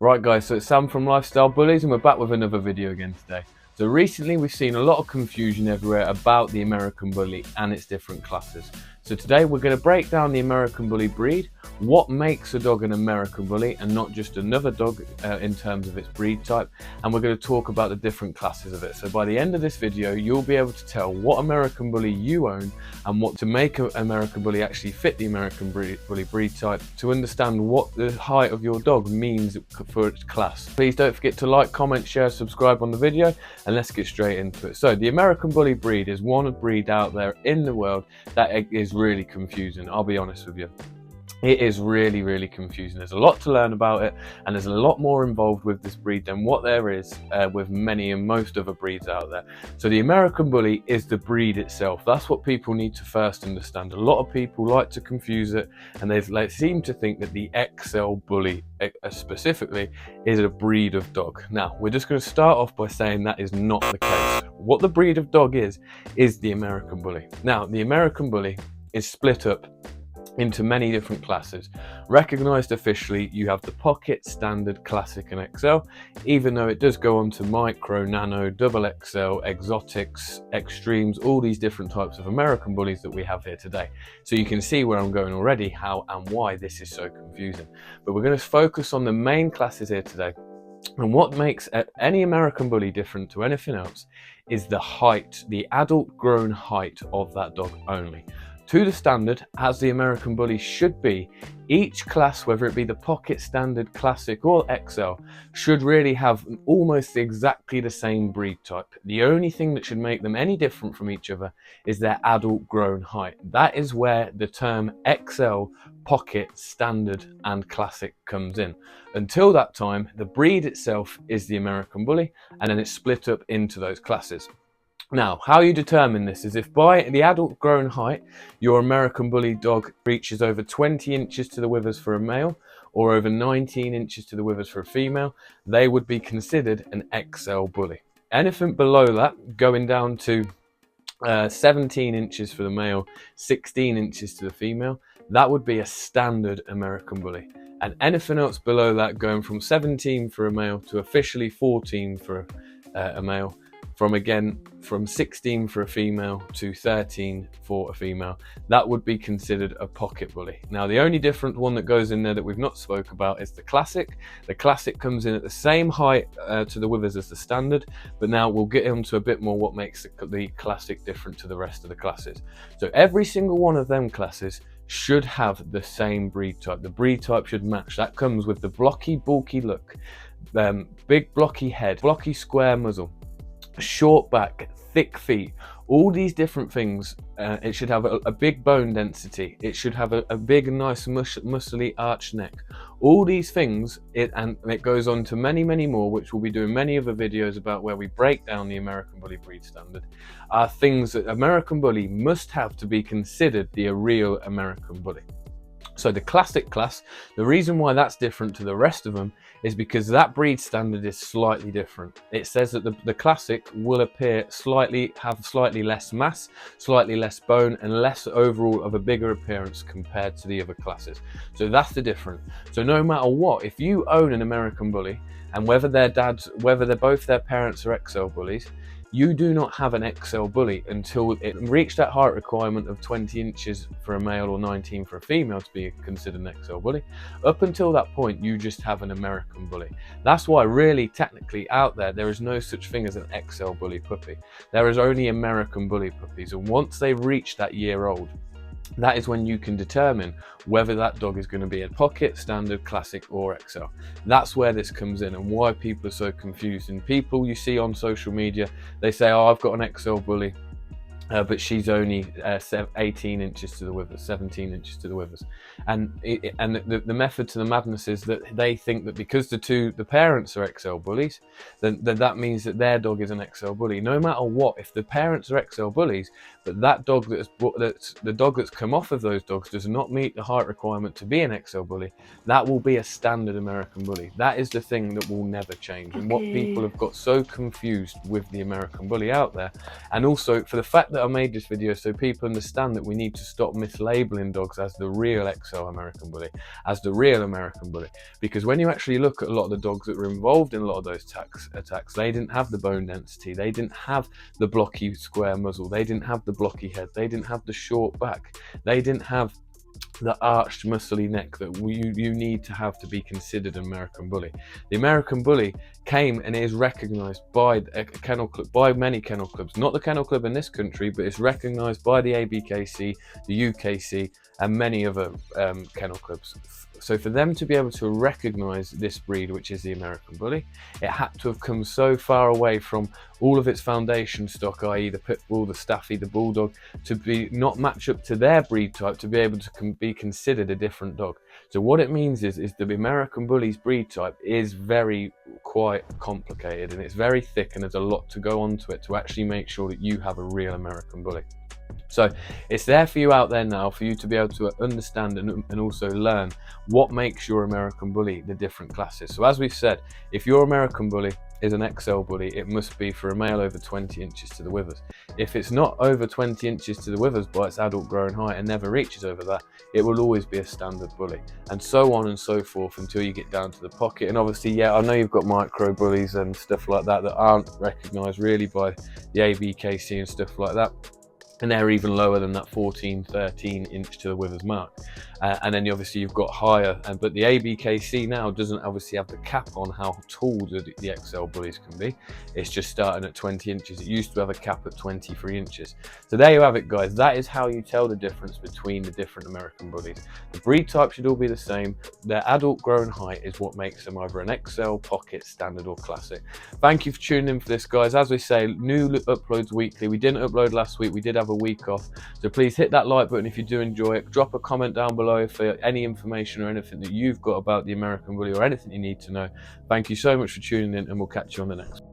Right guys, so it's Sam from Lifestyle Bullies and we're back with another video again today. So recently we've seen a lot of confusion everywhere about the American Bully and its different classes. So today we're going to break down the American Bully breed, what makes a dog an American Bully and not just another dog in terms of its breed type, and we're going to talk about the different classes of it. So by the end of this video you'll be able to tell what American Bully you own and what to make an American Bully actually fit the American Bully breed type, to understand what the height of your dog means for its class. Please don't forget to like, comment, share, subscribe on the video, and let's get straight into it. So the American Bully breed is one breed out there in the world that is really confusing. I'll be honest with you. It is really confusing. There's a lot to learn about it, and there's a lot more involved with this breed than what there is with many and most other breeds out there. So the American Bully is the breed itself. That's what people need to first understand. A lot of people like to confuse it, and they seem to think that the xlbully specifically is a breed of dog. Now, we're just going to start off by saying that is not the case. What the breed of dog is the American Bully. Now, the American Bully is split up into many different classes. Recognized officially, you have the Pocket, Standard, Classic and XL, even though it does go on to Micro, Nano, Double XL, Exotics, Extremes, all these different types of American Bullies that we have here today. So you can see where I'm going already, how and why this is so confusing. But we're going to focus on the main classes here today. And what makes any American Bully different to anything else is the height, the adult grown height of that dog only. To the standard, as the American Bully should be, each class, whether it be the Pocket, Standard, Classic or XL, should really have almost exactly the same breed type. The only thing that should make them any different from each other is their adult grown height. That is where the term XL, Pocket, Standard and Classic comes in. Until that time, the breed itself is the American Bully, and then it's split up into those classes. Now, how you determine this is if by the adult grown height, your American Bully dog reaches over 20 inches to the withers for a male or over 19 inches to the withers for a female, they would be considered an XL Bully. Anything below that, going down to 17 inches for the male, 16 inches to the female, that would be a standard American Bully. And anything else below that, going from 17 for a male to officially 14 for a male, from 16 for a female to 13 for a female, that would be considered a Pocket Bully. Now, the only different one that goes in there that we've not spoke about is the Classic. The Classic comes in at the same height to the withers as the Standard, but now we'll get into a bit more what makes the Classic different to the rest of the classes. So every single one of them classes should have the same breed type. The breed type should match. That comes with the blocky, bulky look, big blocky head, blocky square muzzle, short back, thick feet, all these different things. It should have a big bone density. It should have a big, nice, muscly arched neck. All these things, and it goes on to many more, which we'll be doing many other videos about where we break down the American Bully breed standard, are things that American Bully must have to be considered the real American Bully. So the Classic class, the reason why that's different to the rest of them is because that breed standard is slightly different. It says that the Classic will have slightly less mass, slightly less bone, and less overall of a bigger appearance compared to the other classes. So that's the difference. So no matter what, if you own an American Bully, and whether both their parents are XL Bullies, you do not have an XL Bully until it reached that height requirement of 20 inches for a male or 19 for a female to be considered an XL Bully. Up until that point, you just have an American Bully. That's why really technically out there is no such thing as an XL Bully puppy. There is only American Bully puppies, and once they reach that year old, that is when you can determine whether that dog is going to be a Pocket, Standard, Classic or XL. That's where this comes in and why people are so confused. And people you see on social media, they say, oh, I've got an XL Bully, but she's only 18 inches to the withers, 17 inches to the withers. And the method to the madness is that they think that because the parents are XL Bullies, then that means that their dog is an XL Bully. No matter what, if the parents are XL Bullies, but that dog the dog that's come off of those dogs does not meet the height requirement to be an XL Bully, that will be a standard American Bully. That is the thing that will never change. And what people have got so confused with the American Bully out there, and also for the fact that I made this video so people understand that we need to stop mislabeling dogs as the real XL American Bully, as the real American Bully, because when you actually look at a lot of the dogs that were involved in a lot of those attacks, they didn't have the bone density, they didn't have the blocky square muzzle, they didn't have the blocky head, they didn't have the short back, they didn't have the arched muscly neck that you need to have to be considered an American Bully. The American Bully came and is recognised by a kennel club, by many kennel clubs, not the kennel club in this country, but it's recognised by the ABKC, the UKC and many other kennel clubs. So for them to be able to recognise this breed, which is the American Bully, it had to have come so far away from all of its foundation stock, i.e. the Pit Bull, the Staffy, the Bulldog, to be not match up to their breed type, to be able to be considered a different dog. So what it means is the American Bully's breed type is quite complicated, and it's very thick, and there's a lot to go onto it to actually make sure that you have a real American Bully. So it's there for you out there now, for you to be able to understand and also learn what makes your American Bully the different classes. So as we've said, if your American Bully is an XL Bully, it must be for a male over 20 inches to the withers. If it's not over 20 inches to the withers by its adult growing height and never reaches over that, it will always be a standard bully, and so on and so forth until you get down to the pocket. And obviously, yeah, I know you've got micro bullies and stuff like that that aren't recognised really by the ABKC and stuff like that, and they're even lower than that 14-13 inch to the withers mark. And then obviously you've got higher, but the ABKC now doesn't obviously have the cap on how tall the XL bullies can be. It's just starting at 20 inches. It used to have a cap at 23 inches. So there you have it, guys. That is how you tell the difference between the different American Bullies. The breed type should all be the same. Their adult grown height is what makes them either an XL, Pocket, Standard or Classic. Thank you for tuning in for this, guys. As we say, new uploads weekly. We didn't upload last week. We did have a week off. So please hit that like button if you do enjoy it. Drop a comment down below for any information or anything that you've got about the American Bully or anything you need to know. Thank you so much for tuning in, and we'll catch you on the next one.